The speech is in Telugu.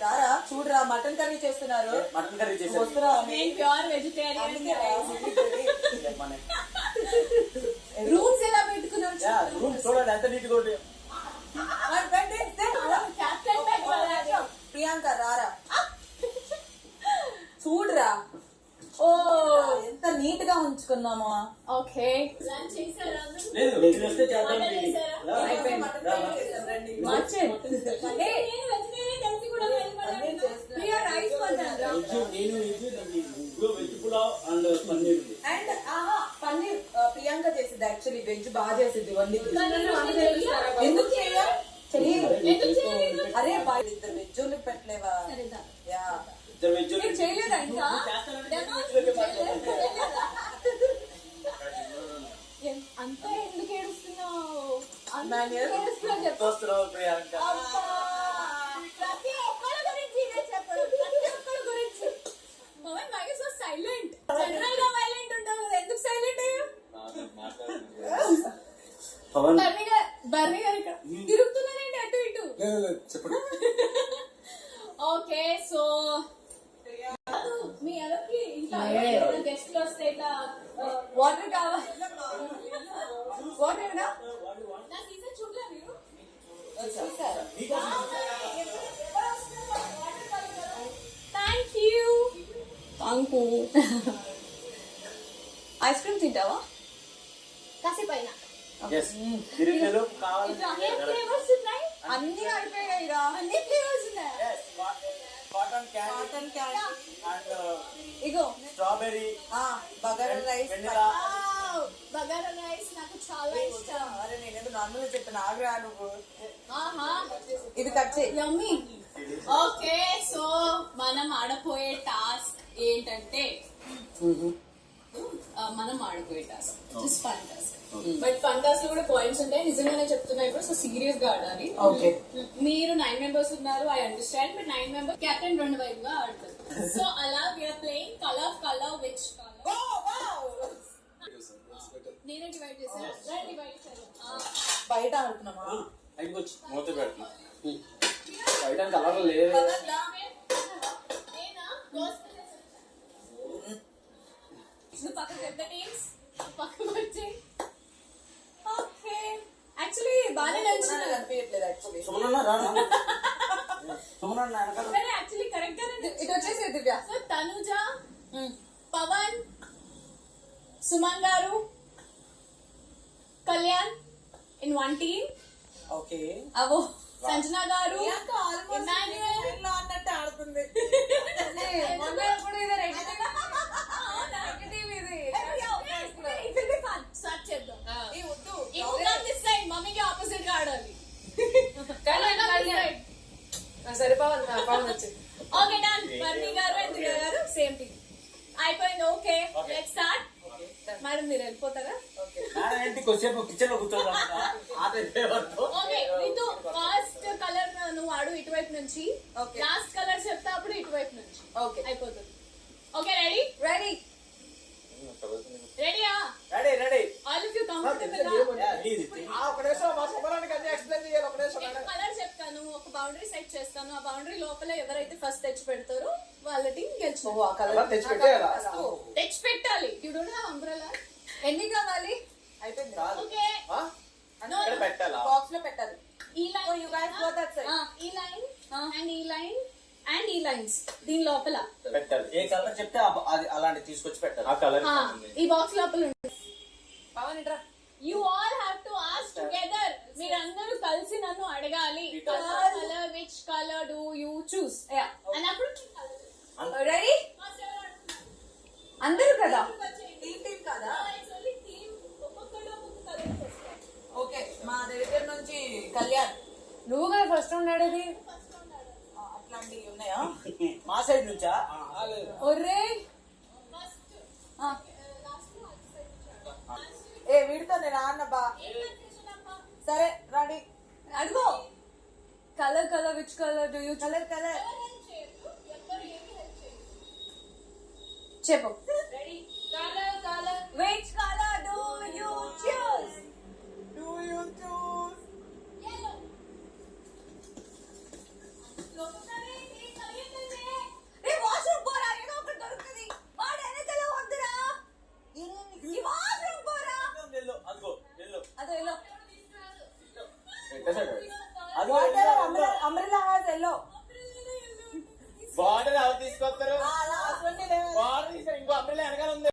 రారా చూడరా మటన్ కర్రీ చేస్తున్నారు. మటన్ కర్రీ చేస్తారు. వస్తురా ప్యూర్ వెజిటేరియన్. రూమ్స్ ఎలా పెట్టుకున్నావు రూమ్ చూడండి ఎంత నీట్ గా ఉంటాయి. ప్రియాంక రారా చూడరా. ఓ ఎంత నీట్ గా ఉంచుకున్నామా. ఓకే అండ్ పన్నీర్ ప్రియాంక చేసింది. యాక్చువల్లీ వెజ్ బాగా చేసింది. ఎందుకు అరే ఇద్దరు వెజ్ పెట్టలేవా? చేయలేదా ఇంకా? అంతా ఎందుకు ఏడుస్తున్నావు? ప్రియాంక ప్రతి ఒక్కరి గురించి చెప్పడం, ప్రతి ఒక్కరి గురించి. సైలెంట్ జనరల్ గా వైలెంట్ ఉంటావు కదా, ఎందుకు సైలెంట్ అయ్యా? బర్నీ గారు ఇక్కడ తిరుగుతున్నారండి అటు ఇటు. ఓకే సో మీ ఎవరికి ఇంట్లో గెస్ట్లు వస్తే ఇట్లా వాటర్ కావాలి. వాటర్ నా సీజన్ చూడలే మీరు? Thank you. ఐస్ క్రీమ్ తింటావా? కాసేపు అయినా ఫ్లేవర్స్ ఉన్నాయి. అన్ని అయిపోయాయి. అన్ని ఫ్లేవర్స్ ఉన్నాయి. Cotton candy and ego strawberry, bagara rice, bagara rice నాకు చాలా ఇష్టం. అరే నేనేదో నార్మల్ చెప్పాను. ఆగ్రా నువ్వు ఆహా ఇది కట్ చేయి. యమ్మీ. ఓకే సో మనం ఆడపోయే టాస్క్ ఏంటంటే just fun task. But fun task లో కూడా పాయింట్స్ ఉంటాయి. నిజంగానే చెప్తున్నా ఇప్పుడు. సో సీరియస్ గా ఆడాలి. ఓకే మీరు 9 members ఉన్నారు, I understand. But 9 members captain 2 వైపుగా ఆడతారు. సో అలా we're playing colour which colour. నేనే డివైడ్ చేశాను. డివైడ్ చేశాను. బయట ఆడుతున్నామా? మూత పెడుతున్నా. బయట కలర్ లేదు. నువ్వు పక్కన పెద్ద టీమ్స్ పక్కన వచ్చి. ఓకే యాక్చువల్లీ బాగానే నచ్చింది. కనిపించట్లేదు యాక్చువల్లీ. యాక్చువల్లీ కరెక్ట్ గా ఇటు వచ్చేసి దివ్య. సో తనుజ, పవన్, సుమన్ గారు, కళ్యాణ్ ఇన్ 1 team. ఓకే అవో సంజన గారు, అన్నట్టు ఆడుతుంది. మమ్మీకి ఆపోజిట్ గా ఆడాలి. సరే పవన్ వచ్చింది. Okay done. బర్నీ గారు అండ్ దివ్య గారు సేమ్ టీమ్ అయిపోయింది. Okay let's start. మేడం మీరు వెళ్ళిపోతారా? కిచెన్ లో కూర్చోండి. ఓకే రితు ఫస్ట్ కలర్ నువ్వు ఆడు ఇటువైపు నుంచి. లాస్ట్ కలర్ చెప్తా అప్పుడు ఇటువైపు నుంచి. ఓకే అయిపోతుంది. Okay ready? రెడీ రెడీయా? Ready. All of you comfortable గా? కలర్ చెప్తాను, ఒక బౌండరీ సెట్ చేస్తాను. ఆ బౌండరీ లోపల ఎవరైతే ఫస్ట్ తెచ్చి పెడతారో వాళ్ళ టీం గెలిచి. తెచ్చి పెట్టాలి. You don't have umbrella. ఎన్ని కావాలి? అయిపోయింది. ఓకే బాక్స్ లో పెట్టాలి. ఈ లైన్ ఈ లైన్ అండ్ ఈ లైన్ అండ్ ఈ లైన్స్ దీని లోపల పెట్టాలి. ఏ కలర్ చెప్తే అది అలాంటి తీసుకొచ్చి పెట్టాలి. ఆ కలర్ ఈ బాక్స్ లోపల ఉంటుంది. పవన్ ఇట్రా. You all have to ask together. మీరందరూ కలిసి నన్ను అడగాలి. Color, which color do you choose? And అప్పుడు రెడీ అందరూ కదా? టీం కదా? ఓకే మా దగ్గర నుంచి కళ్యాణ్ నువ్వు కదా ఫస్ట్ ఉన్నాడేది. అట్లాంటివి ఉన్నాయా? మా సైడ్ నుంచా? ఒర్రే వీడితో నేను ఆడినబ్బా. సరే రెడీ. అదిగో colour which colour do you? Colour చెప్పు. Which colour do you choose? తీసుకొస్తారు లాస్ట్ వన్ వాడు తీసుకొని ఇంకో అంబ్రెల్లా వెనకాల ఉంది